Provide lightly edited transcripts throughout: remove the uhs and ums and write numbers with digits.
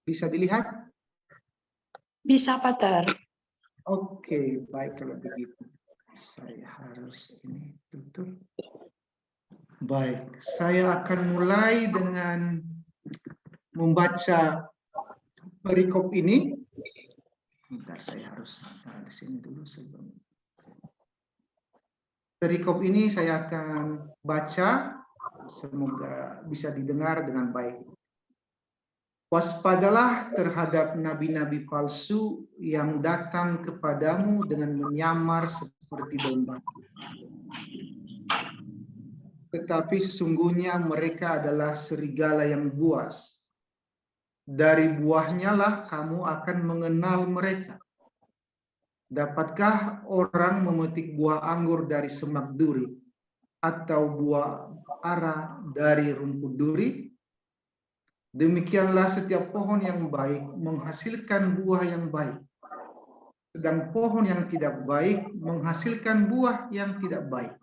Bisa dilihat? Bisa, Pater. Oke, baik kalau begitu. Saya harus ini tutup. Baik, saya akan mulai dengan membaca perikop ini. Bentar, saya harus di sini dulu sebelum. Perikop ini saya akan baca, semoga bisa didengar dengan baik. Waspadalah terhadap nabi-nabi palsu yang datang kepadamu dengan menyamar seperti domba. Tetapi sesungguhnya mereka adalah serigala yang buas. Dari buahnya lah kamu akan mengenal mereka. Dapatkah orang memetik buah anggur dari semak duri atau buah ara dari rumput duri? Demikianlah setiap pohon yang baik menghasilkan buah yang baik. Sedang pohon yang tidak baik menghasilkan buah yang tidak baik.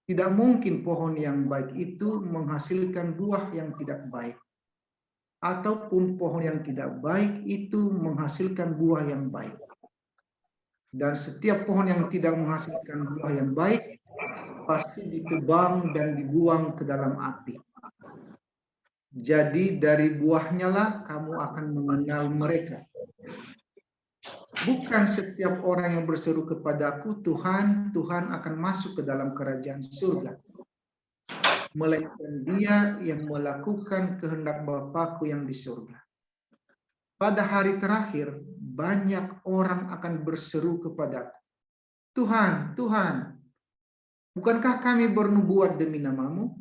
Tidak mungkin pohon yang baik itu menghasilkan buah yang tidak baik. Ataupun pohon yang tidak baik itu menghasilkan buah yang baik. Dan setiap pohon yang tidak menghasilkan buah yang baik pasti ditebang dan dibuang ke dalam api. Jadi dari buahnya lah kamu akan mengenal mereka. Bukan setiap orang yang berseru kepadaku, Tuhan, Tuhan akan masuk ke dalam kerajaan surga. Melainkan dia yang melakukan kehendak Bapakku yang di surga. Pada hari terakhir, banyak orang akan berseru kepadaku, Tuhan, Tuhan, bukankah kami bernubuat demi namamu?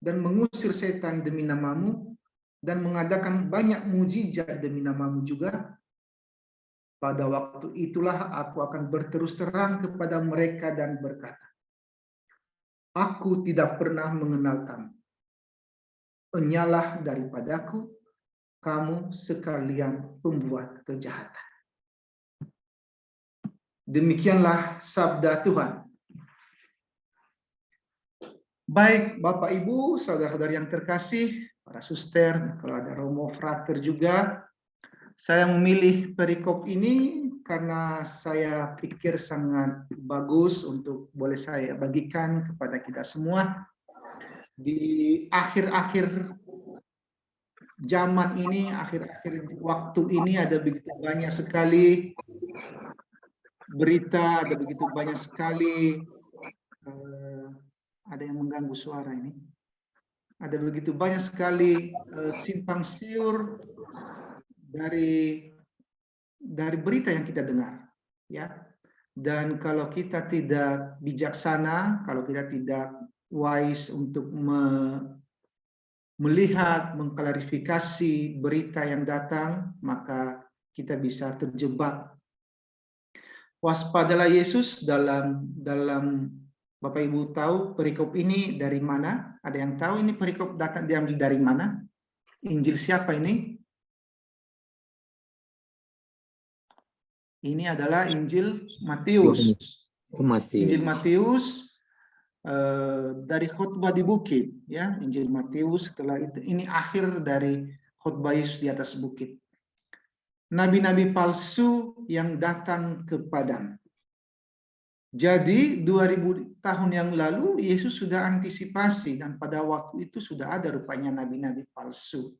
Dan mengusir setan demi namamu, dan mengadakan banyak mujizat demi namamu juga. Pada waktu itulah aku akan berterus terang kepada mereka dan berkata, aku tidak pernah mengenal kamu. Enyalah daripadaku, kamu sekalian pembuat kejahatan. Demikianlah sabda Tuhan. Baik, Bapak Ibu, saudara-saudari yang terkasih, para suster, kalau ada romo frater juga, saya memilih perikop ini karena saya pikir sangat bagus untuk boleh saya bagikan kepada kita semua. Di akhir-akhir zaman ini, akhir-akhir waktu ini ada begitu banyak sekali berita, ada begitu banyak sekali ada yang mengganggu suara ini. Ada begitu banyak sekali simpang siur dari berita yang kita dengar, ya. Dan kalau kita tidak bijaksana, kalau kita tidak wise untuk melihat, mengklarifikasi berita yang datang, maka kita bisa terjebak. Waspadalah Yesus dalam Bapak Ibu tahu perikop ini dari mana? Ada yang tahu ini perikop diambil dari mana? Injil siapa ini? Ini adalah Injil Matius. Injil Matius dari khotbah di bukit, ya. Injil Matius setelah itu ini akhir dari khotbah Yesus di atas bukit. Nabi-nabi palsu yang datang kepadamu. Jadi 2000 tahun yang lalu Yesus sudah antisipasi dan pada waktu itu sudah ada rupanya nabi-nabi palsu.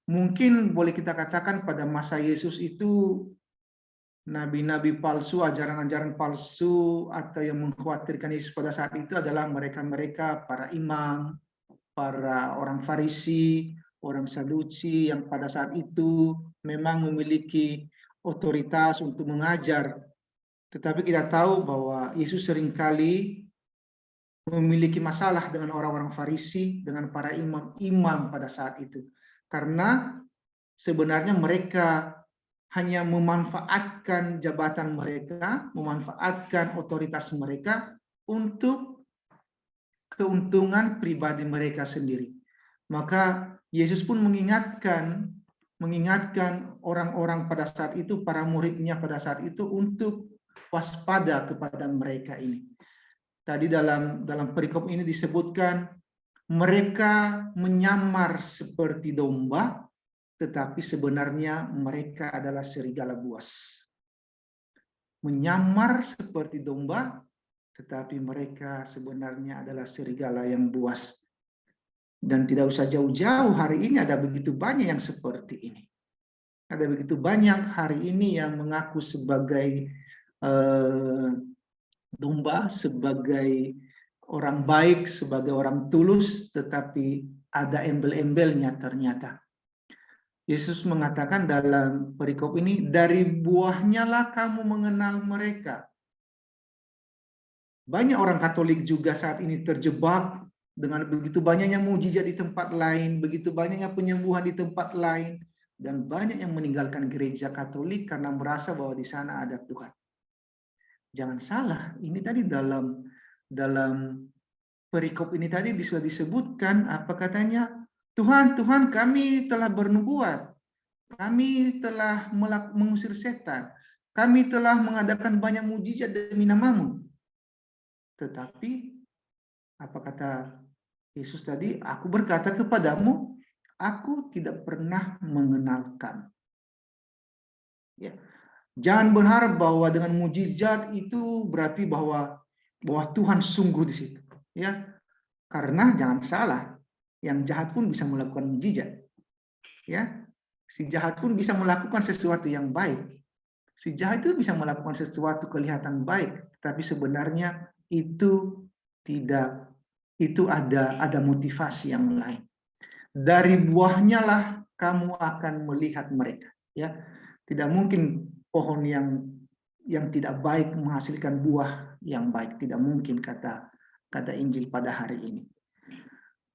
Mungkin boleh kita katakan pada masa Yesus itu nabi-nabi palsu, ajaran-ajaran palsu atau yang mengkhawatirkan Yesus pada saat itu adalah mereka-mereka para imam, para orang Farisi, orang Saduci yang pada saat itu memang memiliki otoritas untuk mengajar. Tetapi kita tahu bahwa Yesus seringkali memiliki masalah dengan orang-orang Farisi, dengan para imam-imam pada saat itu. Karena sebenarnya mereka hanya memanfaatkan jabatan mereka, memanfaatkan otoritas mereka untuk keuntungan pribadi mereka sendiri. Maka Yesus pun mengingatkan orang-orang pada saat itu, para muridnya pada saat itu untuk waspada kepada mereka ini. Tadi dalam perikop ini disebutkan Mereka menyamar seperti domba, tetapi sebenarnya mereka adalah serigala buas. Menyamar seperti domba, tetapi mereka sebenarnya adalah serigala yang buas. Dan tidak usah jauh-jauh, hari ini ada begitu banyak yang seperti ini. Ada begitu banyak hari ini yang mengaku sebagai domba, sebagai orang baik, sebagai orang tulus, tetapi ada embel-embelnya ternyata. Yesus mengatakan dalam perikop ini, dari buahnya lah kamu mengenal mereka. Banyak orang Katolik juga saat ini terjebak dengan begitu banyaknya mujizat di tempat lain, begitu banyaknya penyembuhan di tempat lain, dan banyak yang meninggalkan gereja Katolik karena merasa bahwa di sana ada Tuhan. Jangan salah, ini tadi dalam perikop ini tadi sudah disebutkan apa katanya, Tuhan, Tuhan kami telah bernubuat, kami telah mengusir setan, kami telah mengadakan banyak mujizat demi namamu. Tetapi apa kata Yesus tadi? Aku berkata kepadamu, aku tidak pernah mengenalkan. Ya. Jangan berharap bahwa dengan mujizat itu berarti bahwa Tuhan sungguh di situ. Ya, karena jangan salah, yang jahat pun bisa melakukan mujizat. Ya, si jahat pun bisa melakukan sesuatu yang baik. Si jahat itu bisa melakukan sesuatu kelihatan baik, tapi sebenarnya itu tidak, itu ada motivasi yang lain. Dari buahnya lah kamu akan melihat mereka. Ya, tidak mungkin pohon yang tidak baik menghasilkan buah yang baik, tidak mungkin kata Injil pada hari ini.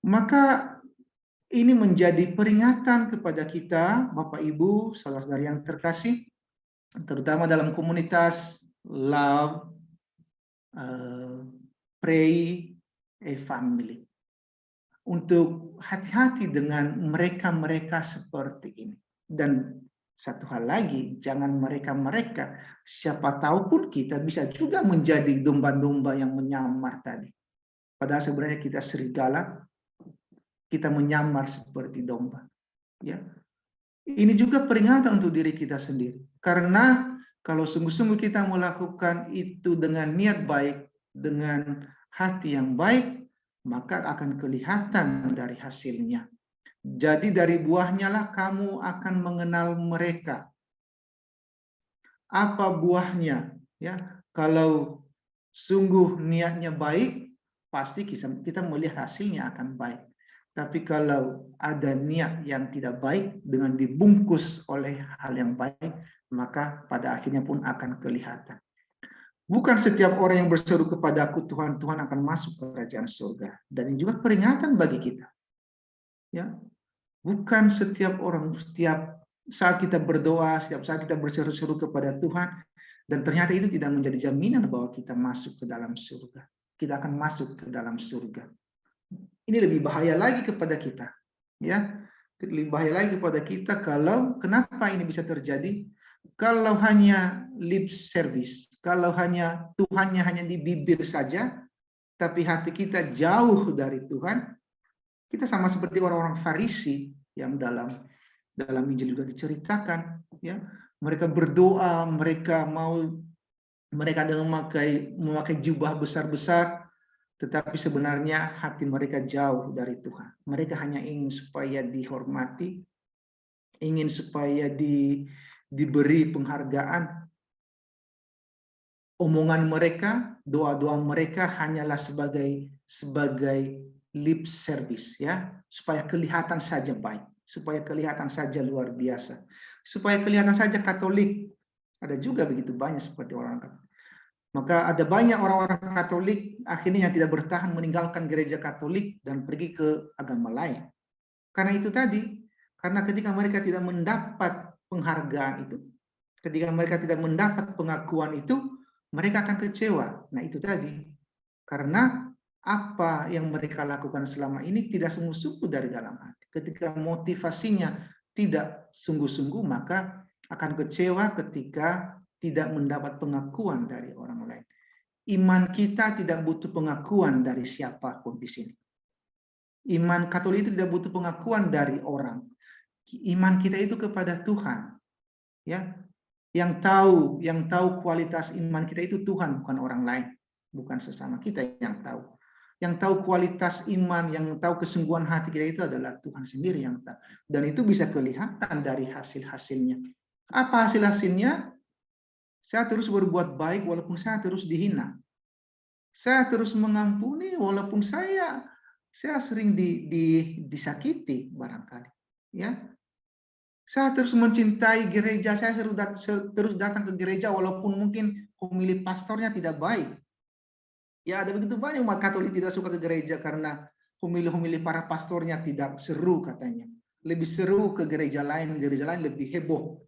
Maka ini menjadi peringatan kepada kita, Bapak Ibu, saudara-saudari yang terkasih, terutama dalam komunitas Love, Pray, Family. Untuk hati-hati dengan mereka-mereka seperti ini. Dan satu hal lagi, jangan mereka-mereka, siapa tahu pun kita bisa juga menjadi domba-domba yang menyamar tadi. Padahal sebenarnya kita serigala, kita menyamar seperti domba. Ya, ini juga peringatan untuk diri kita sendiri. Karena kalau sungguh-sungguh kita melakukan itu dengan niat baik, dengan hati yang baik, maka akan kelihatan dari hasilnya. Jadi dari buahnya lah kamu akan mengenal mereka. Apa buahnya? Ya, kalau sungguh niatnya baik, pasti kita melihat hasilnya akan baik. Tapi kalau ada niat yang tidak baik dengan dibungkus oleh hal yang baik, maka pada akhirnya pun akan kelihatan. Bukan setiap orang yang berseru kepadaku Tuhan, Tuhan akan masuk ke kerajaan surga. Dan ini juga peringatan bagi kita. Ya, bukan setiap orang, setiap saat kita berdoa, setiap saat kita berseru-seru kepada Tuhan, dan ternyata itu tidak menjadi jaminan bahwa kita masuk ke dalam surga. Kita akan masuk ke dalam surga. Ini lebih bahaya lagi kepada kita. Ya, lebih bahaya lagi kepada kita kalau kenapa ini bisa terjadi? Kalau hanya lip service, kalau hanya Tuhannya hanya di bibir saja, tapi hati kita jauh dari Tuhan, kita sama seperti orang-orang Farisi yang dalam Injil juga diceritakan, ya. Mereka berdoa, mereka ada memakai jubah besar-besar, tetapi sebenarnya hati mereka jauh dari Tuhan. Mereka hanya ingin supaya dihormati, ingin supaya diberi penghargaan. Omongan mereka, doa-doa mereka hanyalah sebagai lip service, ya, supaya kelihatan saja baik, supaya kelihatan saja luar biasa, supaya kelihatan saja Katolik. Ada juga begitu banyak seperti orang Katolik. Maka ada banyak orang-orang Katolik akhirnya yang tidak bertahan meninggalkan gereja Katolik dan pergi ke agama lain. Karena itu tadi, karena ketika mereka tidak mendapat penghargaan itu, ketika mereka tidak mendapat pengakuan itu, mereka akan kecewa. Nah itu tadi, karena apa yang mereka lakukan selama ini tidak sungguh-sungguh dari dalam hati. Ketika motivasinya tidak sungguh-sungguh, maka akan kecewa ketika tidak mendapat pengakuan dari orang lain. Iman kita tidak butuh pengakuan dari siapapun di sini. Iman Katolik itu tidak butuh pengakuan dari orang. Iman kita itu kepada Tuhan. Ya, yang tahu kualitas iman kita itu Tuhan, bukan orang lain, bukan sesama kita yang tahu. Yang tahu kualitas iman, yang tahu kesungguhan hati kita itu adalah Tuhan sendiri yang tahu. Dan itu bisa kelihatan dari hasil-hasilnya. Apa hasil-hasilnya? Saya terus berbuat baik walaupun saya terus dihina. Saya terus mengampuni walaupun saya sering disakiti barangkali. Ya, saya terus mencintai gereja, saya terus datang ke gereja walaupun mungkin homili pastornya tidak baik. Ya, ada begitu banyak umat Katolik tidak suka ke gereja karena homili-homili para pastornya tidak seru katanya. Lebih seru ke gereja lain lebih heboh.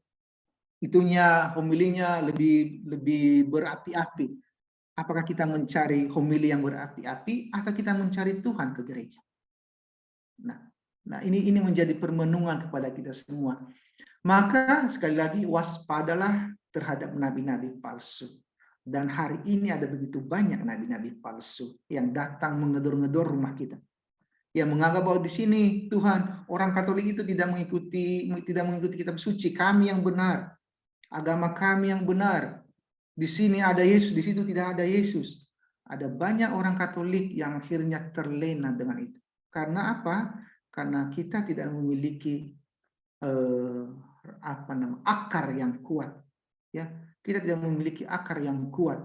Itunya homilinya lebih berapi-api. Apakah kita mencari homili yang berapi-api atau kita mencari Tuhan ke gereja? Nah, ini menjadi permenungan kepada kita semua. Maka sekali lagi waspadalah terhadap nabi-nabi palsu. Dan hari ini ada begitu banyak nabi-nabi palsu yang datang mengedor-ngedor rumah kita. Yang menganggap bahwa di sini Tuhan, orang Katolik itu tidak mengikuti kitab suci, kami yang benar. Agama kami yang benar. Di sini ada Yesus, di situ tidak ada Yesus. Ada banyak orang Katolik yang akhirnya terlena dengan itu. Karena apa? Karena kita tidak memiliki akar yang kuat. Ya, kita tidak memiliki akar yang kuat.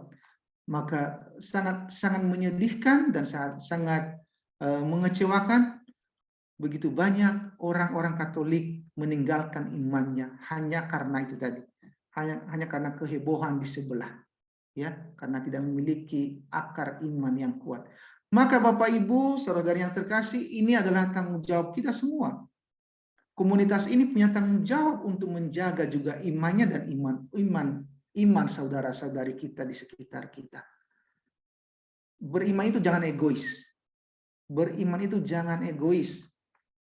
Maka sangat menyedihkan dan sangat mengecewakan. Begitu banyak orang-orang Katolik meninggalkan imannya hanya karena itu tadi. Hanya karena kehebohan di sebelah, ya, karena tidak memiliki akar iman yang kuat. Maka Bapak Ibu, saudara yang terkasih, ini adalah tanggung jawab kita semua. Komunitas ini punya tanggung jawab untuk menjaga juga imannya dan iman saudara-saudari kita di sekitar kita. Beriman itu jangan egois. Beriman itu jangan egois.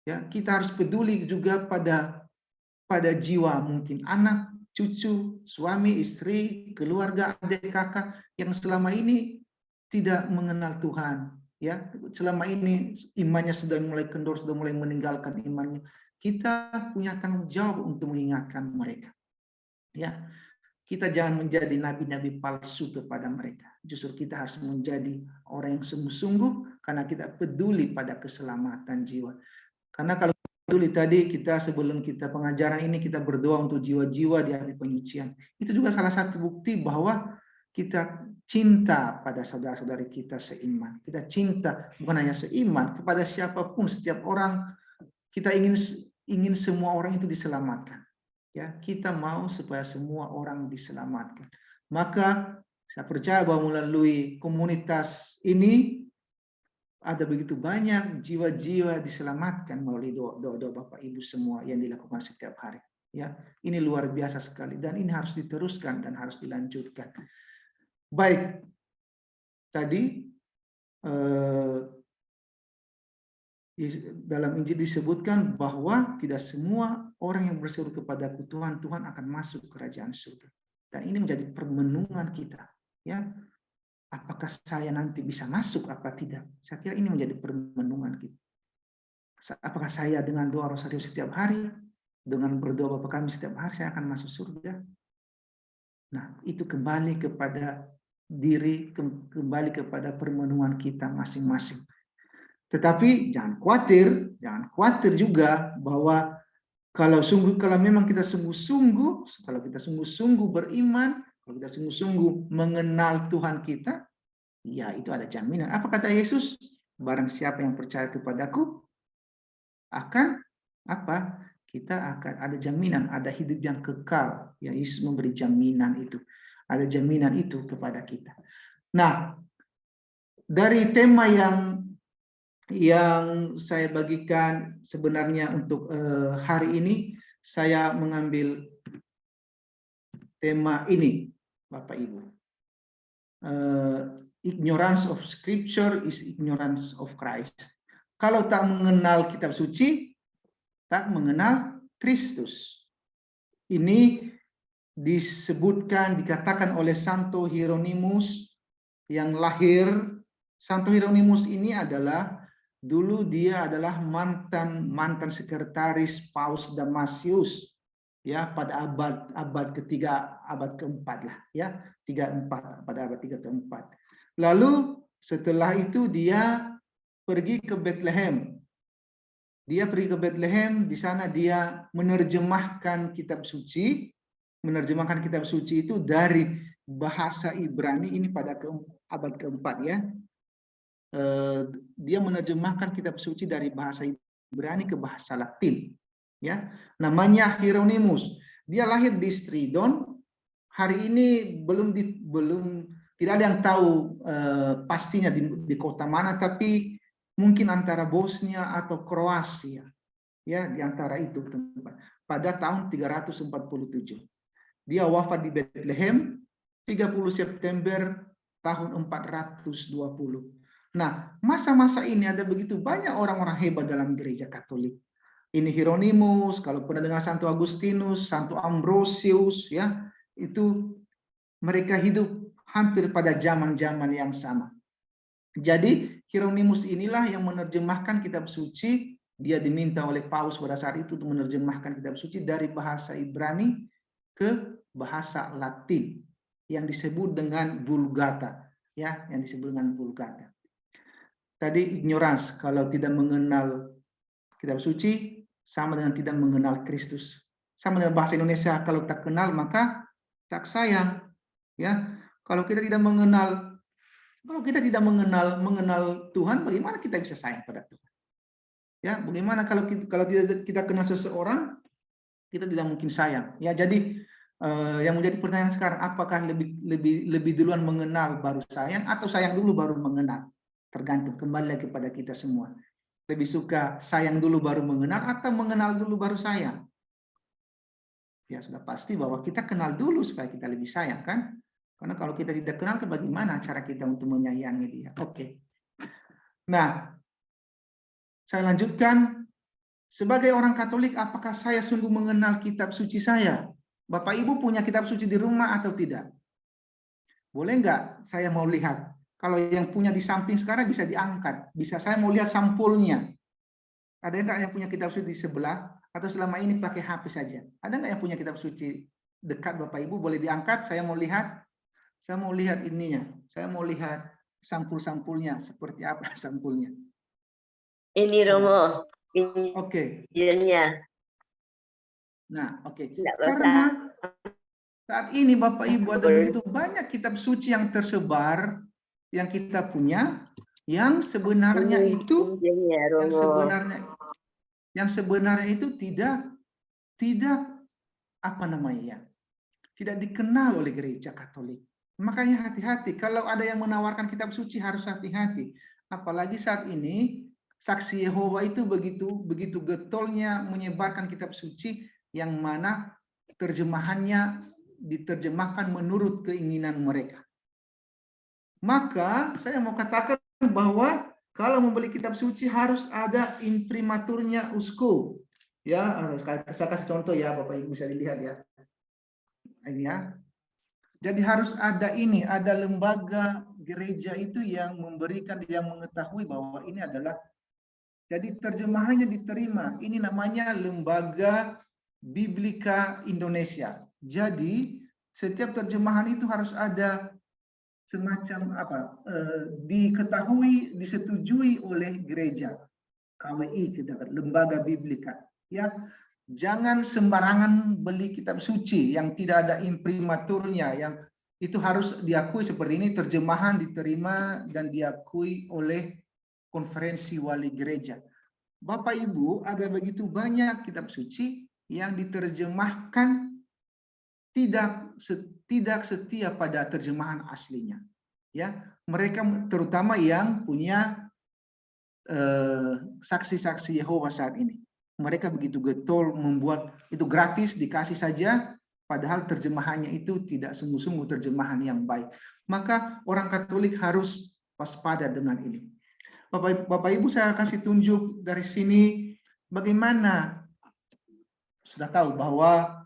Ya, kita harus peduli juga pada jiwa mungkin anak, cucu, suami, istri, keluarga, adik, kakak yang selama ini tidak mengenal Tuhan, ya. Selama ini imannya sudah mulai kendor, sudah mulai meninggalkan imannya. Kita punya tanggung jawab untuk mengingatkan mereka. Ya. Kita jangan menjadi nabi-nabi palsu kepada mereka. Justru kita harus menjadi orang yang sungguh-sungguh karena kita peduli pada keselamatan jiwa. Karena kalau peduli tadi kita sebelum kita pengajaran ini kita berdoa untuk jiwa-jiwa di hari penyucian. Itu juga salah satu bukti bahwa kita cinta pada saudara-saudari kita seiman. Kita cinta bukan hanya seiman kepada siapapun, setiap orang. Kita ingin semua orang itu diselamatkan. Ya, kita mau supaya semua orang diselamatkan. Maka saya percaya bahwa melalui komunitas ini ada begitu banyak jiwa-jiwa diselamatkan melalui doa Bapak Ibu semua yang dilakukan setiap hari. Ya, ini luar biasa sekali dan ini harus diteruskan dan harus dilanjutkan. Baik, tadi dalam Injil disebutkan bahwa tidak semua orang yang berseru kepadaku Tuhan, Tuhan akan masuk kerajaan surga. Dan ini menjadi permenungan kita. Ya, apakah saya nanti bisa masuk apa tidak? Saya kira ini menjadi permenungan kita. Apakah saya dengan doa rosario setiap hari, dengan berdoa Bapa Kami setiap hari, saya akan masuk surga? Nah, itu kembali kepada diri, kembali kepada permenungan kita masing-masing. Tetapi jangan khawatir juga bahwa kalau memang kita sungguh-sungguh, kalau kita sungguh-sungguh beriman, kalau kita sungguh-sungguh mengenal Tuhan kita, ya itu ada jaminan. Apa kata Yesus? Barang siapa yang percaya kepadaku akan apa? Kita akan ada jaminan, ada hidup yang kekal. Ya, Yesus memberi jaminan itu. Ada jaminan itu kepada kita. Nah, dari tema yang saya bagikan sebenarnya untuk hari ini, saya mengambil tema ini, Bapak Ibu. Ignorance of Scripture is ignorance of Christ. Kalau tak mengenal kitab suci, tak mengenal Kristus. Ini dikatakan oleh Santo Hieronymus yang lahir. Santo Hieronymus ini adalah Dulu dia adalah mantan sekretaris Paus Damasius, ya, pada abad ketiga, abad keempat lah, ya, 34, pada abad 3 keempat. Lalu setelah itu dia pergi ke Bethlehem. Dia pergi ke Bethlehem, di sana dia menerjemahkan kitab suci itu dari bahasa Ibrani, ini pada abad keempat, ya. Dia menerjemahkan kitab suci dari bahasa Ibrani ke bahasa Latin, ya. Namanya Hieronymus. Dia lahir di Stridon. Hari ini belum tidak ada yang tahu pastinya di kota mana, tapi mungkin antara Bosnia atau Kroasia, ya, di antara itu tempat. Pada tahun 347. Dia wafat di Bethlehem 30 September tahun 420. Nah, masa-masa ini ada begitu banyak orang-orang hebat dalam gereja Katolik. Ini Hieronymus, kalau pernah dengar Santo Agustinus, Santo Ambrosius, ya, itu mereka hidup hampir pada zaman-zaman yang sama. Jadi Hieronymus inilah yang menerjemahkan kitab suci. Dia diminta oleh Paus pada saat itu untuk menerjemahkan kitab suci dari bahasa Ibrani ke bahasa Latin yang disebut dengan Vulgata, ya, yang disebut dengan Vulgata. Tadi ignorance, kalau tidak mengenal kitab suci sama dengan tidak mengenal Kristus. Sama dengan bahasa Indonesia, kalau tak kenal maka tak sayang, ya. Kalau kita tidak mengenal Tuhan, bagaimana kita bisa sayang pada Tuhan? Ya, bagaimana kalau kita kenal seseorang, kita tidak mungkin sayang. Ya, jadi yang menjadi pertanyaan sekarang, apakah lebih duluan mengenal baru sayang, atau sayang dulu baru mengenal? Tergantung, kembali lagi kepada kita semua. Lebih suka sayang dulu baru mengenal, atau mengenal dulu baru sayang? Ya, sudah pasti bahwa kita kenal dulu supaya kita lebih sayang, kan? Karena kalau kita tidak kenal, bagaimana cara kita untuk menyayangi dia? Oke. Nah, saya lanjutkan. Sebagai orang Katolik, apakah saya sungguh mengenal kitab suci saya? Bapak Ibu punya kitab suci di rumah atau tidak? Boleh nggak saya mau lihat? Kalau yang punya di samping sekarang bisa diangkat. Bisa, saya mau lihat sampulnya. Ada nggak yang punya kitab suci di sebelah? Atau selama ini pakai HP saja? Ada nggak yang punya kitab suci dekat Bapak Ibu? Boleh diangkat, saya mau lihat. Saya mau lihat ininya. Saya mau lihat sampul-sampulnya. Seperti apa sampulnya? Ini Romo, Oke. videonya. Nah, oke. Tidak Karena saat ini Bapak Ibu ada begitu banyak kitab suci yang tersebar yang kita punya, yang sebenarnya itu tidak apa namanya ya, tidak dikenal oleh gereja Katolik. Makanya hati-hati kalau ada yang menawarkan kitab suci, harus hati-hati. Apalagi saat ini saksi Yehova itu begitu getolnya menyebarkan kitab suci yang mana terjemahannya diterjemahkan menurut keinginan mereka. Maka saya mau katakan bahwa kalau membeli kitab suci harus ada imprimaturnya uskup. Ya, saya kasih contoh ya, Bapak Ibu bisa dilihat ya. Ini ya. Jadi harus ada ada lembaga gereja itu yang memberikan, yang mengetahui bahwa ini adalah, jadi terjemahannya diterima. Ini namanya Lembaga Biblika Indonesia. Jadi setiap terjemahan itu harus ada semacam diketahui, disetujui oleh gereja, KWI, Lembaga Biblika. Ya, jangan sembarangan beli kitab suci yang tidak ada imprimaturnya, yang itu harus diakui seperti ini, terjemahan diterima dan diakui oleh konferensi wali gereja. Bapak Ibu, ada begitu banyak kitab suci yang diterjemahkan tidak setia pada terjemahan aslinya. Ya, mereka terutama yang punya saksi-saksi Yehova saat ini. Mereka begitu getol membuat itu gratis, dikasih saja, padahal terjemahannya itu tidak sungguh-sungguh terjemahan yang baik. Maka orang Katolik harus waspada dengan ini. Bapak Ibu, saya kasih tunjuk dari sini bagaimana, sudah tahu bahwa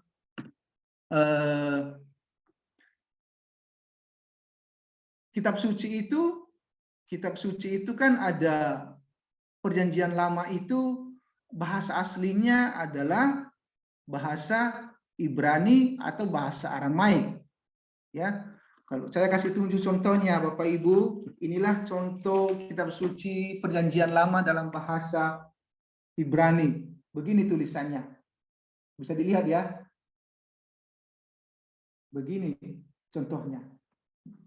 kitab suci itu kan ada Perjanjian Lama itu bahasa aslinya adalah bahasa Ibrani atau bahasa Aramaik. Ya, kalau saya kasih tunjuk contohnya, Bapak Ibu, inilah contoh kitab suci Perjanjian Lama dalam bahasa Ibrani. Begini tulisannya. Bisa dilihat ya. Begini contohnya.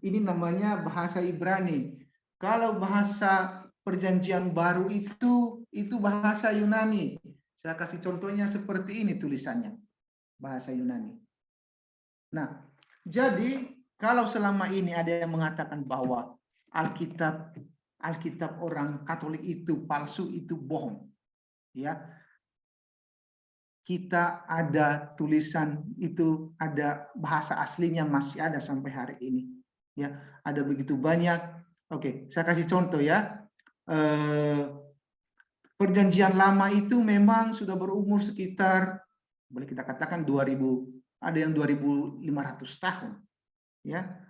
Ini namanya bahasa Ibrani. Kalau bahasa Perjanjian Baru itu bahasa Yunani. Saya kasih contohnya seperti ini tulisannya. Bahasa Yunani. Nah, jadi kalau selama ini ada yang mengatakan bahwa Alkitab orang Katolik itu palsu, itu bohong. Ya. Kita ada tulisan itu, ada bahasa aslinya masih ada sampai hari ini. Ya, ada begitu banyak. Oke, saya kasih contoh ya. Perjanjian Lama itu memang sudah berumur sekitar, boleh kita katakan 2000, ada yang 2500 tahun. Ya.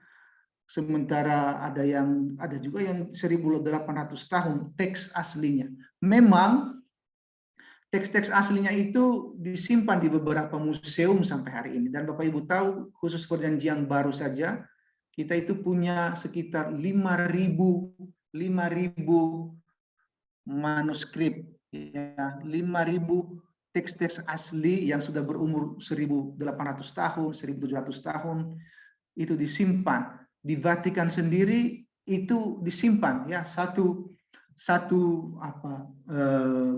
Sementara ada juga yang 1800 tahun teks aslinya. Memang teks-teks aslinya itu disimpan di beberapa museum sampai hari ini. Dan Bapak Ibu tahu, khusus Perjanjian Baru saja, kita itu punya sekitar 5.000 manuskrip, ya, 5.000 teks-teks asli yang sudah berumur 1800 tahun, 1700 tahun, itu disimpan. Di Vatikan sendiri itu disimpan, ya, satu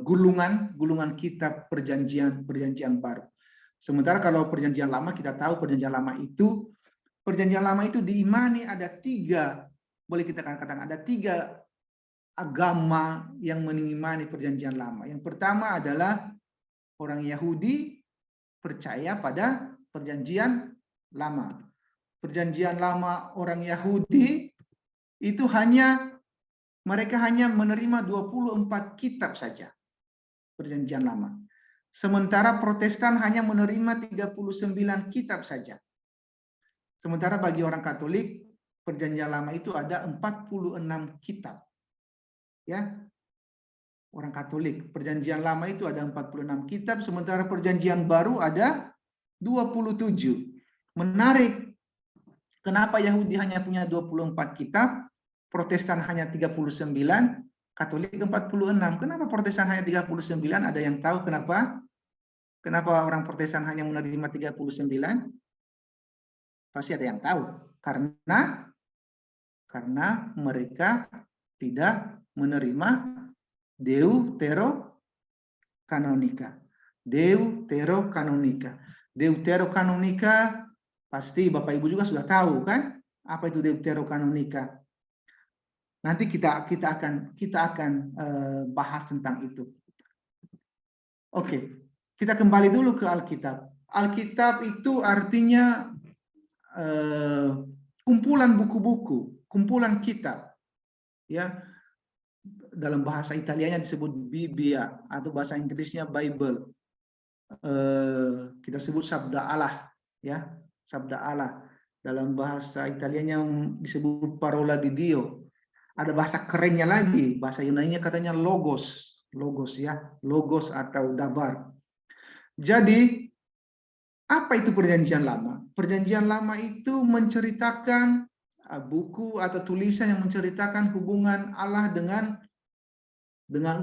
gulungan kitab perjanjian Baru. Sementara kalau Perjanjian Lama, kita tahu Perjanjian Lama itu diimani ada 3, boleh kita katakan ada 3 agama yang mengimani Perjanjian Lama. Yang pertama adalah orang Yahudi percaya pada Perjanjian Lama. Perjanjian Lama orang Yahudi itu mereka hanya menerima 24 kitab saja, Perjanjian Lama. Sementara Protestan hanya menerima 39 kitab saja. Sementara bagi orang Katolik, Perjanjian Lama itu ada 46 kitab. Ya. Orang Katolik, Perjanjian Lama itu ada 46 kitab, sementara Perjanjian Baru ada 27. Menarik. Kenapa Yahudi hanya punya 24 kitab? Protestan hanya 39, Katolik 46. Kenapa Protestan hanya 39? Ada yang tahu kenapa? Kenapa orang Protestan hanya menerima 39? Pasti ada yang tahu. Karena mereka tidak menerima Deuterokanonika. Deuterokanonika pasti Bapak Ibu juga sudah tahu kan? Apa itu Deuterokanonika? Nanti kita akan bahas tentang itu. Oke, kita kembali dulu ke Alkitab. Alkitab itu artinya kumpulan buku-buku, kumpulan kitab. Ya, dalam bahasa Italianya disebut Biblia atau bahasa Inggrisnya Bible. Kita sebut Sabda Allah, ya, Sabda Allah. Dalam bahasa Italianya disebut Parola di Dio. Ada bahasa kerennya lagi, bahasa Yunani-nya katanya logos ya, logos atau dabar. Jadi apa itu Perjanjian Lama? Perjanjian Lama itu menceritakan buku atau tulisan yang menceritakan hubungan Allah dengan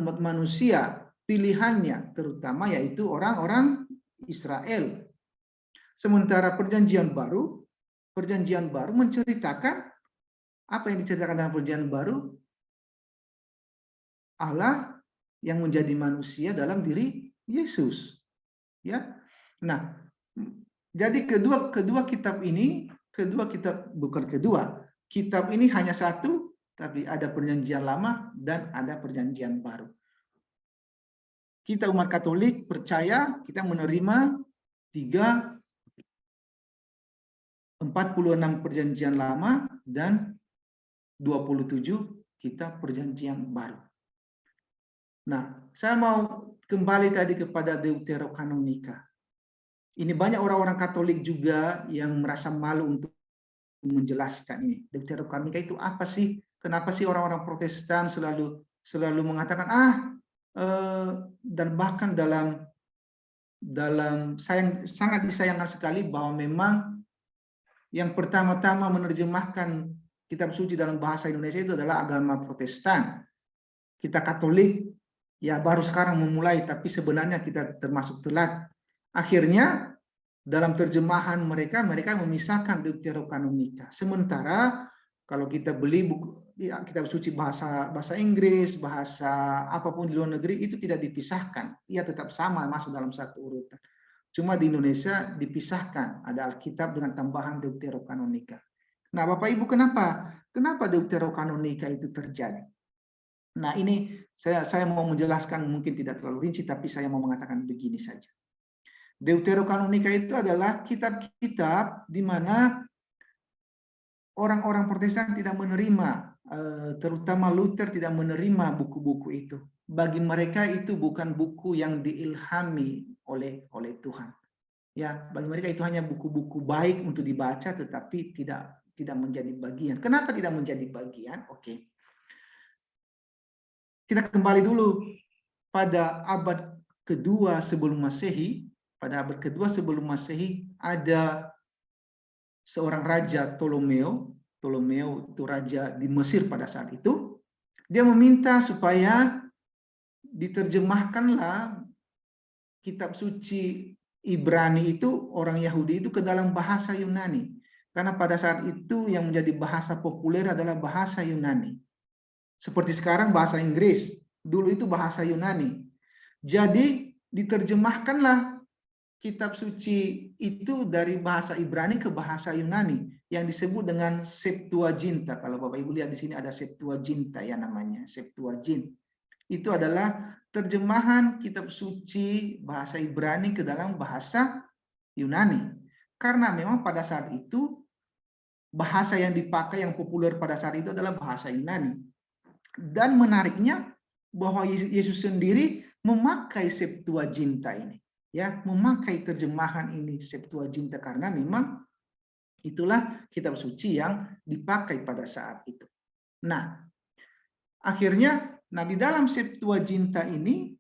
umat manusia, pilihannya terutama yaitu orang-orang Israel. Sementara Perjanjian Baru menceritakan apa yang diceritakan dalam Perjanjian Baru? Allah yang menjadi manusia dalam diri Yesus. Ya. Nah, jadi kedua kitab ini, kitab ini hanya satu, tapi ada Perjanjian Lama dan ada Perjanjian Baru. Kita umat Katolik percaya kita menerima 46 Perjanjian Lama dan 27 kitab Perjanjian Baru. Nah, saya mau kembali tadi kepada Deuterokanonika. Ini banyak orang-orang Katolik juga yang merasa malu untuk menjelaskan ini. Deuterokanonika itu apa sih? Kenapa sih orang-orang Protestan selalu selalu mengatakan dan bahkan dalam sangat disayangkan sekali bahwa memang yang pertama-tama menerjemahkan kitab suci dalam bahasa Indonesia itu adalah agama Protestan. Kita Katolik ya baru sekarang memulai, tapi sebenarnya kita termasuk telat. Akhirnya dalam terjemahan mereka memisahkan Deuterokanonika. Sementara kalau kita beli buku kitab suci bahasa Inggris, bahasa apapun di luar negeri itu tidak dipisahkan. Ia tetap sama masuk dalam satu urutan. Cuma di Indonesia dipisahkan, ada Alkitab dengan tambahan Deuterokanonika. Nah, Bapak Ibu, kenapa Deuterokanonika itu terjadi? Nah, ini saya mau menjelaskan, mungkin tidak terlalu rinci, tapi saya mau mengatakan begini saja. Deuterokanonika itu adalah kitab-kitab di mana orang-orang Protestan tidak menerima, terutama Luther tidak menerima buku-buku itu. Bagi mereka itu bukan buku yang diilhami oleh Tuhan. Ya, bagi mereka itu hanya buku-buku baik untuk dibaca, tetapi tidak menjadi bagian. Kenapa tidak menjadi bagian? Oke. Kita kembali dulu pada abad kedua sebelum Masehi. Pada abad kedua sebelum Masehi ada seorang raja Ptolomeo. Ptolomeo itu raja di Mesir pada saat itu. Dia meminta supaya diterjemahkanlah kitab suci Ibrani itu, orang Yahudi itu, ke dalam bahasa Yunani. Karena pada saat itu yang menjadi bahasa populer adalah bahasa Yunani. Seperti sekarang bahasa Inggris, dulu itu bahasa Yunani. Jadi diterjemahkanlah kitab suci itu dari bahasa Ibrani ke bahasa Yunani yang disebut dengan Septuaginta. Kalau Bapak Ibu lihat di sini ada Septuaginta ya namanya, Septuagint. Itu adalah terjemahan kitab suci bahasa Ibrani ke dalam bahasa Yunani. Karena memang pada saat itu bahasa yang dipakai yang populer pada saat itu adalah bahasa Yunani. Dan menariknya bahwa Yesus sendiri memakai Septuaginta ini, ya, memakai terjemahan ini Septuaginta karena memang itulah kitab suci yang dipakai pada saat itu. Nah, akhirnya di dalam Septuaginta ini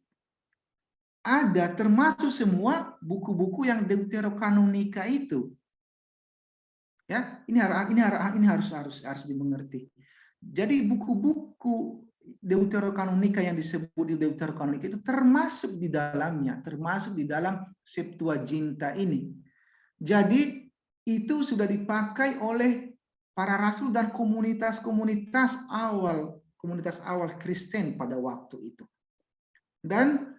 ada termasuk semua buku-buku yang Deuterokanonika itu. Ya, ini harus dimengerti. Jadi buku-buku Deuterokanonika yang disebut di Deuterokanonika itu termasuk di dalamnya, termasuk di dalam Septuaginta ini. Jadi itu sudah dipakai oleh para rasul dan komunitas awal Kristen pada waktu itu. Dan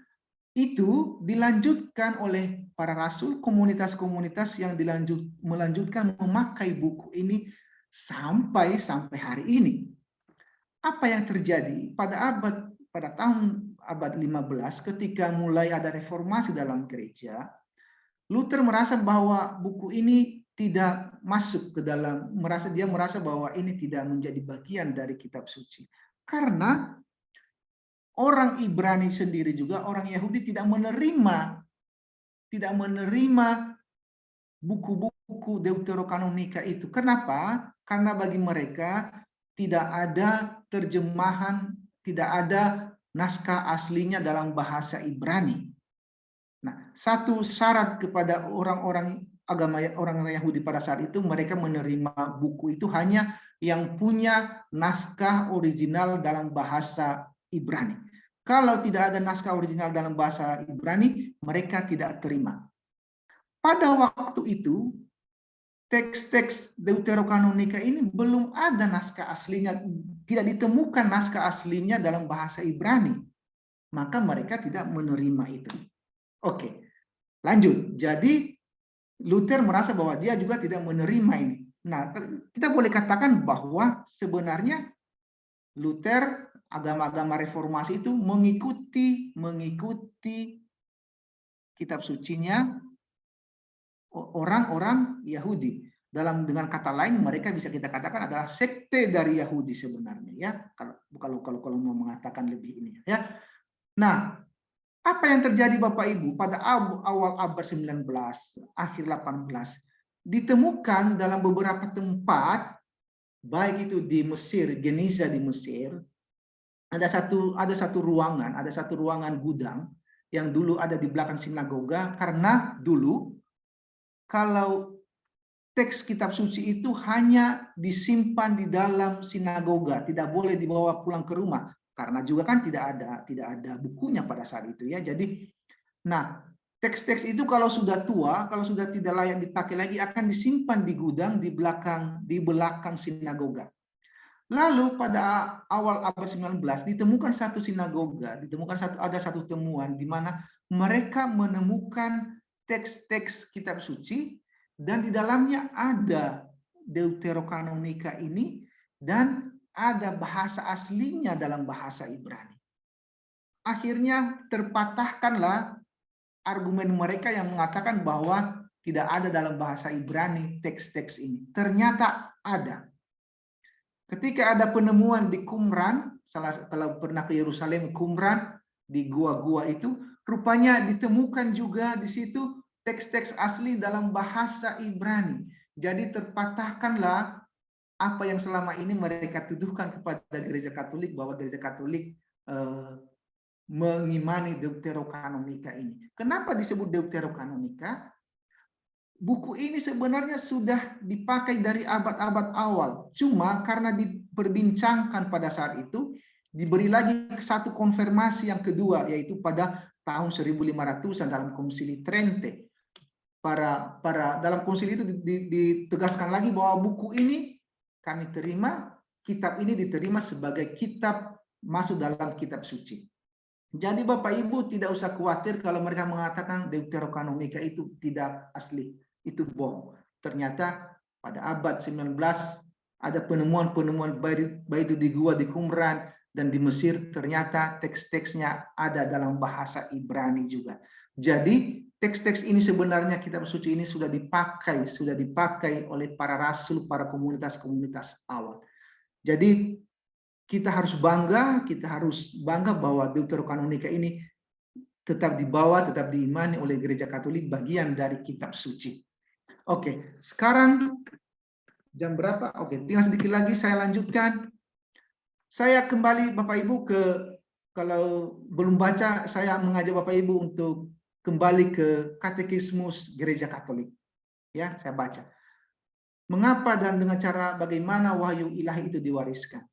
itu dilanjutkan oleh para rasul, komunitas-komunitas yang melanjutkan memakai buku ini sampai hari ini. Apa yang terjadi pada tahun abad 15 ketika mulai ada reformasi dalam gereja, Luther merasa bahwa buku ini tidak masuk ke dalam, dia merasa bahwa ini tidak menjadi bagian dari kitab suci. Karena orang Ibrani sendiri juga, orang Yahudi tidak menerima buku-buku Deuterokanonika itu. Kenapa? Karena bagi mereka tidak ada terjemahan, tidak ada naskah aslinya dalam bahasa Ibrani. Nah, satu syarat kepada orang-orang Yahudi pada saat itu, mereka menerima buku itu hanya yang punya naskah original dalam bahasa Ibrani. Kalau tidak ada naskah original dalam bahasa Ibrani, mereka tidak terima. Pada waktu itu, teks-teks Deuterokanonika ini belum ada naskah aslinya, tidak ditemukan naskah aslinya dalam bahasa Ibrani. Maka mereka tidak menerima itu. Oke, lanjut. Jadi Luther merasa bahwa dia juga tidak menerima ini. Nah, kita boleh katakan bahwa sebenarnya Luther, agama-agama reformasi itu mengikuti kitab sucinya orang-orang Yahudi. Dengan kata lain, mereka bisa kita katakan adalah sekte dari Yahudi sebenarnya, ya. Kalau mau mengatakan lebih ini, ya. Nah, apa yang terjadi Bapak Ibu pada awal abad 19, akhir 18, ditemukan dalam beberapa tempat, baik itu di Mesir, Geniza di Mesir, ada satu ruangan gudang yang dulu ada di belakang sinagoga, karena dulu kalau teks kitab suci itu hanya disimpan di dalam sinagoga, tidak boleh dibawa pulang ke rumah, karena juga kan tidak ada bukunya pada saat itu ya. Jadi, nah teks-teks itu kalau sudah tua, kalau sudah tidak layak dipakai lagi, akan disimpan di gudang di belakang sinagoga. Lalu pada awal abad 19 ditemukan satu sinagoga, ada satu temuan di mana mereka menemukan teks-teks kitab suci dan di dalamnya ada Deuterokanonika ini dan ada bahasa aslinya dalam bahasa Ibrani. Akhirnya terpatahkanlah argumen mereka yang mengatakan bahwa tidak ada dalam bahasa Ibrani teks-teks ini. Ternyata ada. Ketika ada penemuan di Qumran, kalau pernah ke Yerusalem, Qumran, di gua-gua itu, rupanya ditemukan juga di situ teks-teks asli dalam bahasa Ibrani. Jadi terpatahkanlah apa yang selama ini mereka tuduhkan kepada gereja Katolik, bahwa gereja Katolik mengimani Deuterokanonika ini. Kenapa disebut Deuterokanonika? Buku ini sebenarnya sudah dipakai dari abad-abad awal. Cuma karena diperbincangkan pada saat itu, diberi lagi satu konfirmasi yang kedua, yaitu pada tahun 1500-an dalam Konsili Trente. Dalam konsili itu ditegaskan lagi bahwa buku ini kami terima, kitab ini diterima sebagai kitab masuk dalam kitab suci. Jadi Bapak Ibu tidak usah khawatir kalau mereka mengatakan Deuterokanonika itu tidak asli. Itu bohong. Ternyata pada abad 19 ada penemuan-penemuan baik itu di gua di Qumran dan di Mesir, ternyata teks-teksnya ada dalam bahasa Ibrani juga. Jadi teks-teks ini sebenarnya kitab suci ini sudah dipakai oleh para rasul, para komunitas-komunitas awal. Jadi kita harus bangga bahwa Deuterokanonika ini tetap dibawa, tetap diimani oleh gereja Katolik, bagian dari kitab suci. Oke, sekarang jam berapa? Oke, tinggal sedikit lagi saya lanjutkan. Saya kembali Bapak Ibu kalau belum baca, saya mengajak Bapak Ibu untuk kembali ke Katekismus Gereja Katolik. Ya, saya baca. Mengapa dan dengan cara bagaimana wahyu ilahi itu diwariskan?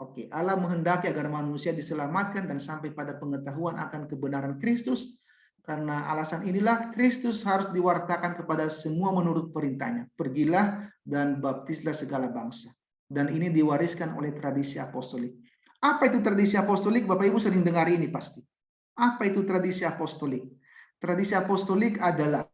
Oke, Allah menghendaki agar manusia diselamatkan dan sampai pada pengetahuan akan kebenaran Kristus. Karena alasan inilah Kristus harus diwartakan kepada semua menurut perintahnya. Pergilah dan baptislah segala bangsa. Dan ini diwariskan oleh tradisi apostolik. Apa itu tradisi apostolik? Bapak Ibu sering dengar ini pasti. Apa itu tradisi apostolik? Tradisi apostolik adalah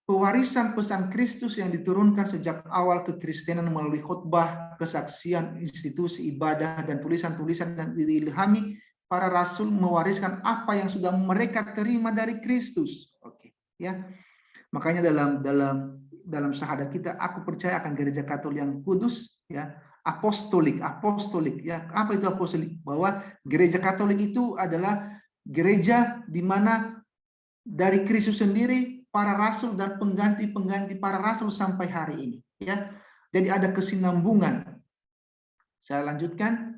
pewarisan pesan Kristus yang diturunkan sejak awal kekristenan melalui khotbah, kesaksian, institusi ibadah, dan tulisan-tulisan yang diilhami. Para rasul mewariskan apa yang sudah mereka terima dari Kristus. Oke, ya. Makanya dalam syahadat kita, aku percaya akan gereja Katolik yang kudus, ya, apostolik, ya. Apa itu apostolik? Bahwa gereja Katolik itu adalah gereja di mana dari Kristus sendiri, para rasul dan pengganti-pengganti para rasul sampai hari ini, ya. Jadi ada kesinambungan. Saya lanjutkan.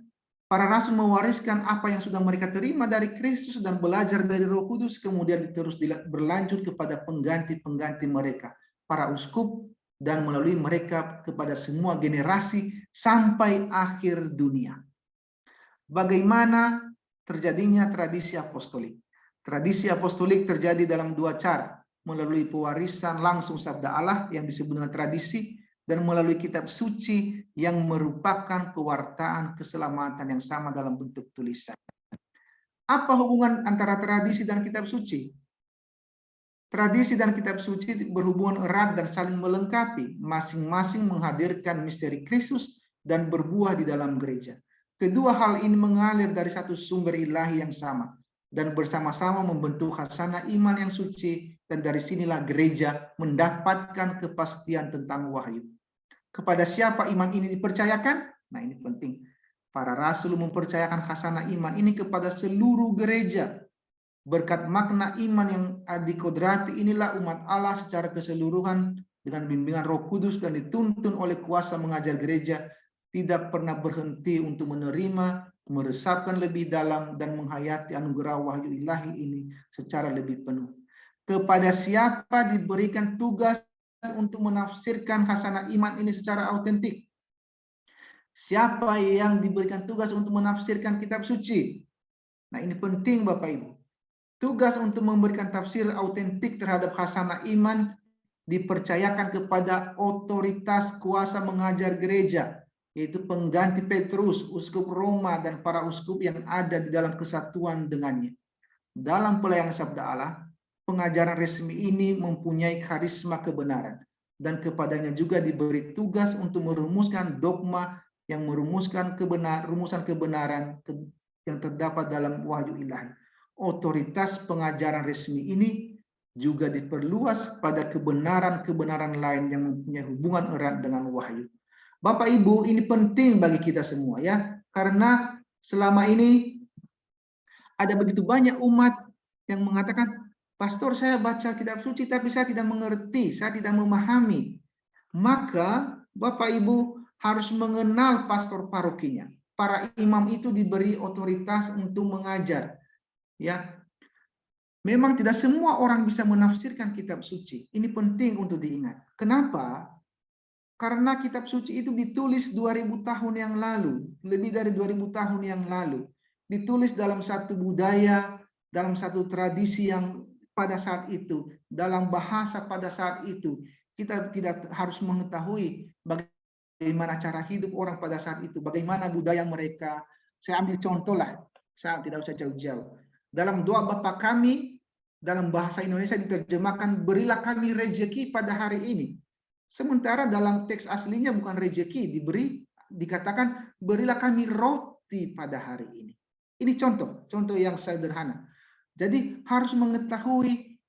Para rasul mewariskan apa yang sudah mereka terima dari Kristus dan belajar dari Roh Kudus, kemudian terus berlanjut kepada pengganti-pengganti mereka, para uskup, dan melalui mereka kepada semua generasi sampai akhir dunia. Bagaimana terjadinya tradisi apostolik? Tradisi apostolik terjadi dalam dua cara, melalui pewarisan langsung sabda Allah yang disebut dengan tradisi, dan melalui kitab suci yang merupakan pewartaan keselamatan yang sama dalam bentuk tulisan. Apa hubungan antara tradisi dan kitab suci? Tradisi dan kitab suci berhubungan erat dan saling melengkapi, masing-masing menghadirkan misteri Kristus dan berbuah di dalam gereja. Kedua hal ini mengalir dari satu sumber ilahi yang sama, dan bersama-sama membentuk khasanah iman yang suci, dan dari sinilah gereja mendapatkan kepastian tentang wahyu. Kepada siapa iman ini dipercayakan? Nah, ini penting. Para rasul mempercayakan khasanah iman ini kepada seluruh gereja. Berkat makna iman yang dikodrati inilah umat Allah secara keseluruhan dengan bimbingan Roh Kudus dan dituntun oleh kuasa mengajar gereja tidak pernah berhenti untuk menerima, meresapkan lebih dalam, dan menghayati anugerah wahyu ilahi ini secara lebih penuh. Kepada siapa diberikan tugas untuk menafsirkan khasanah iman ini secara autentik? Siapa yang diberikan tugas untuk menafsirkan kitab suci? Nah, ini penting Bapak Ibu. Tugas untuk memberikan tafsir autentik terhadap khasanah iman dipercayakan kepada otoritas kuasa mengajar gereja, yaitu pengganti Petrus, uskup Roma, dan para uskup yang ada di dalam kesatuan dengannya. Dalam pelayanan sabda Allah, pengajaran resmi ini mempunyai karisma kebenaran, dan kepadanya juga diberi tugas untuk merumuskan dogma yang merumuskan rumusan kebenaran yang terdapat dalam wahyu ilahi. Otoritas pengajaran resmi ini juga diperluas pada kebenaran-kebenaran lain yang mempunyai hubungan erat dengan wahyu. Bapak Ibu, ini penting bagi kita semua ya, karena selama ini ada begitu banyak umat yang mengatakan, "Pastor, saya baca kitab suci tapi saya tidak mengerti, saya tidak memahami." Maka Bapak Ibu harus mengenal pastor parokinya. Para imam itu diberi otoritas untuk mengajar. Ya, memang tidak semua orang bisa menafsirkan kitab suci. Ini penting untuk diingat. Kenapa? Karena kitab suci itu ditulis 2000 tahun yang lalu, lebih dari 2000 tahun yang lalu. Ditulis dalam satu budaya, dalam satu tradisi yang pada saat itu, dalam bahasa pada saat itu. Kita tidak harus mengetahui bagaimana cara hidup orang pada saat itu, bagaimana budaya mereka. Saya ambil contoh lah, saya tidak usah jauh-jauh. Dalam doa Bapa kami, dalam bahasa Indonesia diterjemahkan, berilah kami rezeki pada hari ini. Sementara dalam teks aslinya bukan rezeki, dikatakan berilah kami roti pada hari ini. Ini contoh yang sederhana. Jadi harus mengetahui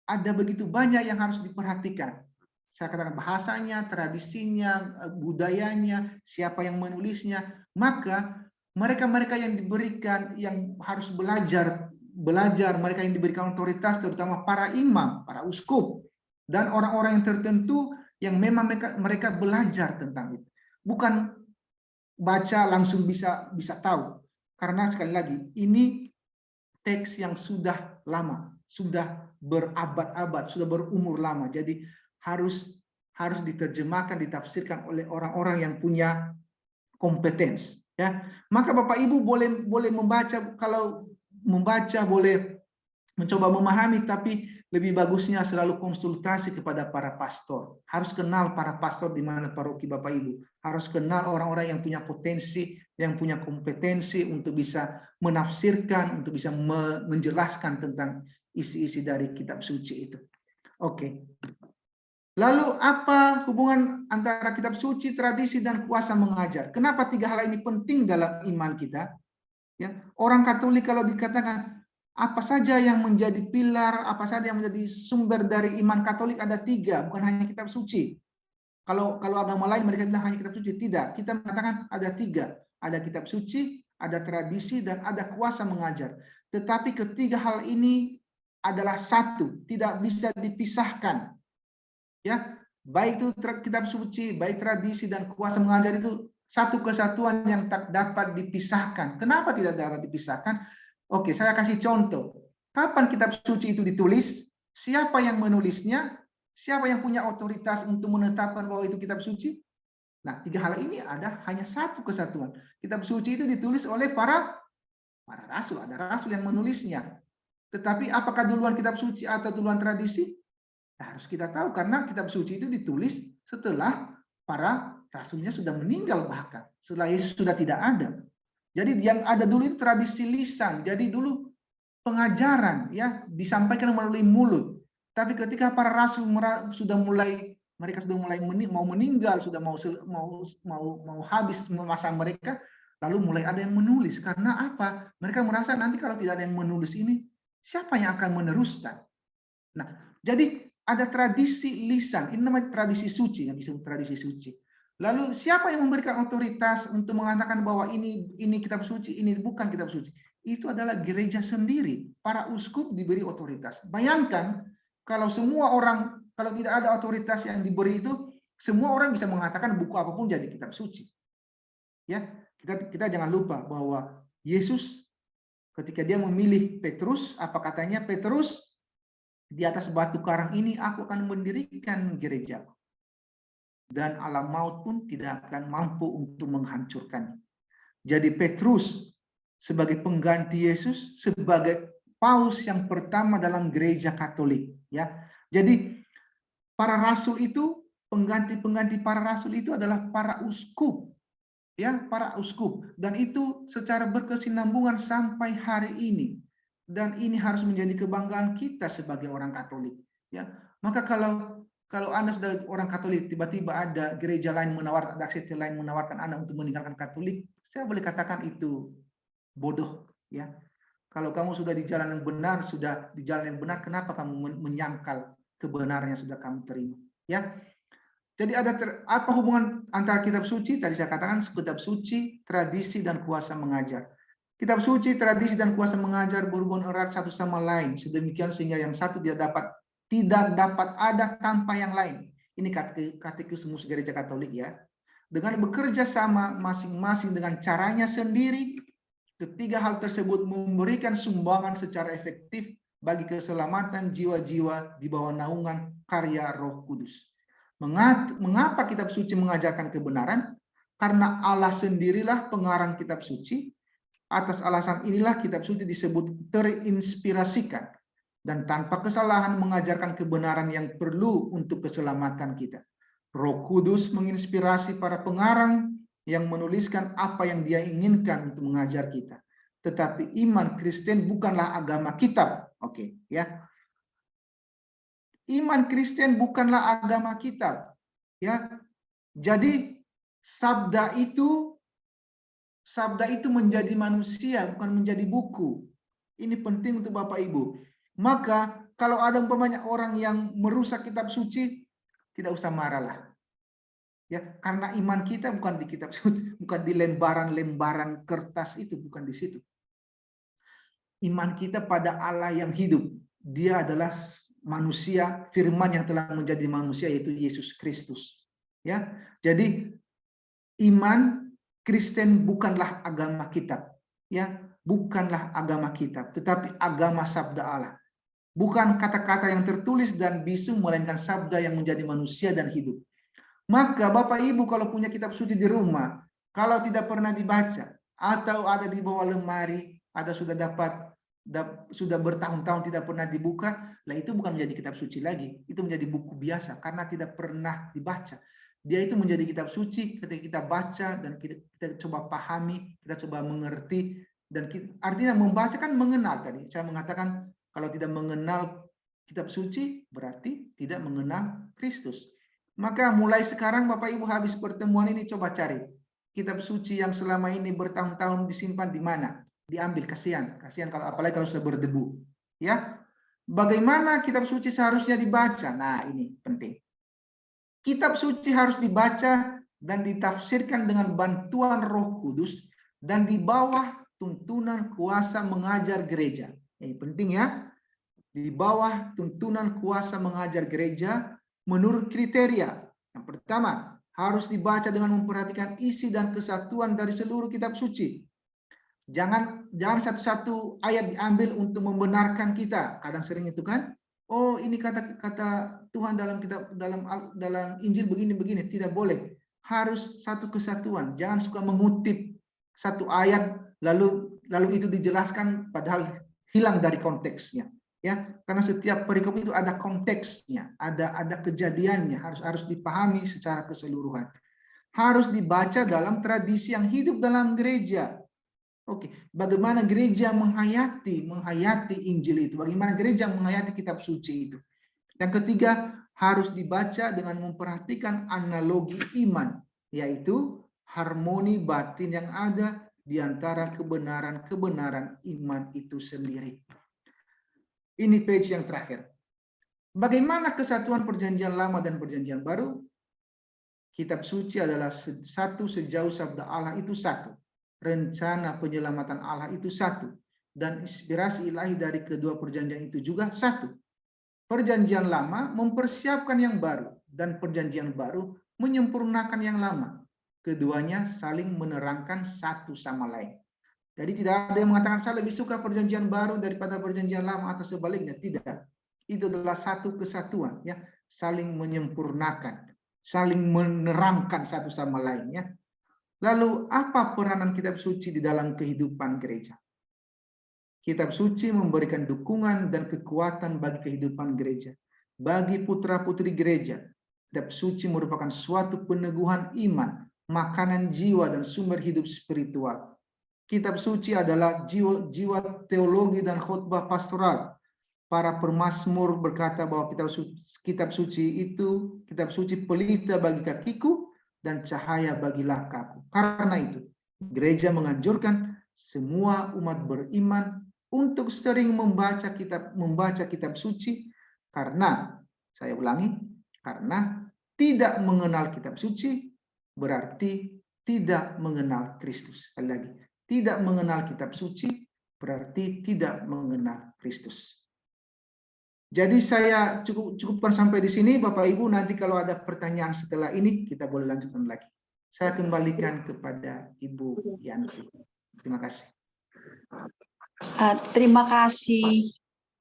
ada begitu banyak yang harus diperhatikan. Saya katakan bahasanya, tradisinya, budayanya, siapa yang menulisnya. Maka mereka-mereka yang diberikan, yang harus belajar, mereka yang diberikan otoritas, terutama para imam, para uskup, dan orang-orang yang tertentu yang memang mereka belajar tentang itu. Bukan baca langsung bisa tahu. Karena sekali lagi, ini teks yang sudah lama, sudah berabad-abad, sudah berumur lama. Jadi harus diterjemahkan, ditafsirkan oleh orang-orang yang punya kompetens. Ya, maka Bapak Ibu boleh membaca, kalau membaca boleh mencoba memahami, tapi lebih bagusnya selalu konsultasi kepada para pastor. Harus kenal para pastor di mana paroki Bapak Ibu. Harus kenal orang-orang yang punya potensi, yang punya kompetensi untuk bisa menafsirkan, untuk bisa menjelaskan tentang isi-isi dari kitab suci itu. Oke. Lalu apa hubungan antara kitab suci, tradisi, dan kuasa mengajar? Kenapa tiga hal ini penting dalam iman kita? Ya, orang Katolik kalau dikatakan apa saja yang menjadi pilar, apa saja yang menjadi sumber dari iman Katolik, ada tiga, bukan hanya kitab suci. Kalau agama lain mereka bilang hanya kitab suci, tidak. Kita mengatakan ada tiga, ada kitab suci, ada tradisi, dan ada kuasa mengajar. Tetapi ketiga hal ini adalah satu, tidak bisa dipisahkan. Ya, baik itu kitab suci, baik tradisi, dan kuasa mengajar itu satu kesatuan yang tak dapat dipisahkan. Kenapa tidak dapat dipisahkan? Oke, saya kasih contoh. Kapan kitab suci itu ditulis? Siapa yang menulisnya? Siapa yang punya otoritas untuk menetapkan bahwa itu kitab suci? Nah, tiga hal ini ada hanya satu kesatuan. Kitab suci itu ditulis oleh para rasul, ada rasul yang menulisnya. Tetapi apakah duluan kitab suci atau duluan tradisi? Nah, harus kita tahu karena kitab suci itu ditulis setelah para rasulnya sudah meninggal, bahkan setelah Yesus sudah tidak ada. Jadi yang ada dulu itu tradisi lisan. Jadi dulu pengajaran ya disampaikan melalui mulut. Tapi ketika para rasul sudah mulai mau meninggal, sudah mau habis masa mereka, lalu mulai ada yang menulis. Karena apa? Mereka merasa nanti kalau tidak ada yang menulis ini, siapa yang akan meneruskan? Nah, jadi ada tradisi lisan, ini namanya tradisi suci, yang disebut tradisi suci. Lalu siapa yang memberikan otoritas untuk mengatakan bahwa ini kitab suci, ini bukan kitab suci? Itu adalah gereja sendiri. Para uskup diberi otoritas. Bayangkan kalau semua orang, kalau tidak ada otoritas yang diberi itu, semua orang bisa mengatakan buku apapun jadi kitab suci. Ya, kita jangan lupa bahwa Yesus ketika dia memilih Petrus, apa katanya? Petrus, di atas batu karang ini aku akan mendirikan gereja. Dan alam maut pun tidak akan mampu untuk menghancurkannya. Jadi Petrus sebagai pengganti Yesus, sebagai paus yang pertama dalam gereja Katolik. Ya, jadi para rasul itu, pengganti para rasul itu adalah para uskup. Ya, para uskup, dan itu secara berkesinambungan sampai hari ini, dan ini harus menjadi kebanggaan kita sebagai orang Katolik. Ya, maka kalau Anda sudah orang Katolik, tiba-tiba ada gereja lain menawarkan, ada sekte lain menawarkan Anda untuk meninggalkan Katolik, saya boleh katakan itu bodoh. Ya, kalau kamu sudah di jalan yang benar, sudah di jalan yang benar, kenapa kamu menyangkal kebenaran yang sudah kamu terima? Ya, jadi apa hubungan antara kitab suci? Tadi saya katakan kitab suci, tradisi, dan kuasa mengajar. Kitab suci, tradisi, dan kuasa mengajar berhubungan erat satu sama lain, sedemikian sehingga yang satu tidak dapat ada tanpa yang lain. Ini katekismus gereja Katolik ya. Dengan bekerja sama masing-masing dengan caranya sendiri, ketiga hal tersebut memberikan sumbangan secara efektif bagi keselamatan jiwa-jiwa di bawah naungan karya Roh Kudus. Mengapa kitab suci mengajarkan kebenaran? Karena Allah sendirilah pengarang kitab suci. Atas alasan inilah kitab suci disebut terinspirasikan dan tanpa kesalahan mengajarkan kebenaran yang perlu untuk keselamatan kita. Roh Kudus menginspirasi para pengarang yang menuliskan apa yang dia inginkan untuk mengajar kita. Tetapi iman Kristen bukanlah agama kitab. Oke, ya. Iman Kristen bukanlah agama kitab. Ya. Jadi sabda itu menjadi manusia, bukan menjadi buku. Ini penting untuk Bapak Ibu. Maka kalau ada umpamanya orang yang merusak kitab suci, tidak usah marahlah. Ya, karena iman kita bukan di kitab suci, bukan di lembaran-lembaran kertas itu, bukan di situ. Iman kita pada Allah yang hidup. Dia adalah manusia, firman yang telah menjadi manusia, yaitu Yesus Kristus. Ya, jadi iman Kristen bukanlah agama kitab, ya, bukanlah agama kitab, tetapi agama sabda Allah. Bukan kata-kata yang tertulis dan bisu, melainkan sabda yang menjadi manusia dan hidup. Maka Bapak Ibu kalau punya kitab suci di rumah, kalau tidak pernah dibaca atau ada di bawah lemari, ada sudah bertahun-tahun tidak pernah dibuka, lah itu bukan menjadi kitab suci lagi, itu menjadi buku biasa karena tidak pernah dibaca. Dia itu menjadi kitab suci ketika kita baca dan kita coba pahami, kita coba mengerti, dan artinya membaca kan mengenal. Tadi saya mengatakan kalau tidak mengenal kitab suci berarti tidak mengenal Kristus. Maka mulai sekarang Bapak Ibu habis pertemuan ini coba cari kitab suci yang selama ini bertahun-tahun disimpan di mana? Diambil, kasihan kalau apalagi kalau sudah berdebu. Ya. Bagaimana kitab suci seharusnya dibaca? Nah, ini penting. Kitab suci harus dibaca dan ditafsirkan dengan bantuan Roh Kudus dan di bawah tuntunan kuasa mengajar gereja. Ini penting ya. Di bawah tuntunan kuasa mengajar gereja menurut kriteria. Yang pertama, harus dibaca dengan memperhatikan isi dan kesatuan dari seluruh kitab suci. Jangan satu-satu ayat diambil untuk membenarkan kita. Kadang sering itu kan. Oh, ini kata Tuhan dalam Injil begini. Tidak boleh. Harus satu kesatuan. Jangan suka mengutip satu ayat lalu itu dijelaskan padahal hilang dari konteksnya. Ya, karena setiap perikop itu ada konteksnya, ada kejadiannya, harus dipahami secara keseluruhan. Harus dibaca dalam tradisi yang hidup dalam gereja. Oke, bagaimana gereja menghayati Injil itu? Bagaimana gereja menghayati kitab suci itu? Yang ketiga, harus dibaca dengan memperhatikan analogi iman, yaitu harmoni batin yang ada di antara kebenaran iman itu sendiri. Ini page yang terakhir. Bagaimana kesatuan perjanjian lama dan perjanjian baru? Kitab suci adalah satu sejauh sabda Allah itu satu. Rencana penyelamatan Allah itu satu. Dan inspirasi ilahi dari kedua perjanjian itu juga satu. Perjanjian lama mempersiapkan yang baru dan perjanjian baru menyempurnakan yang lama. keduanya saling menerangkan satu sama lain. Jadi tidak ada yang mengatakan saya lebih suka perjanjian baru daripada perjanjian lama atau sebaliknya, tidak. Itu adalah satu kesatuan, ya, saling menyempurnakan, saling menerangkan satu sama lain, ya. Lalu apa peranan kitab suci di dalam kehidupan gereja? Kitab suci memberikan dukungan dan kekuatan bagi kehidupan gereja. Bagi putra-putri gereja, kitab suci merupakan suatu peneguhan iman, makanan jiwa dan sumber hidup spiritual. Kitab suci adalah jiwa teologi dan khotbah pastoral. Para pemazmur berkata bahwa kitab suci itu, kitab suci pelita bagi kakiku dan cahaya bagi langkahku. Karena itu, gereja menganjurkan semua umat beriman untuk sering membaca kitab suci, karena, saya ulangi, karena tidak mengenal kitab suci berarti tidak mengenal Kristus. Sekali lagi, tidak mengenal kitab suci berarti tidak mengenal Kristus. Jadi saya cukupkan sampai di sini, Bapak Ibu. Nanti kalau ada pertanyaan setelah ini, kita boleh lanjutkan lagi. Saya kembalikan kepada Ibu Yanti. Terima kasih. Terima kasih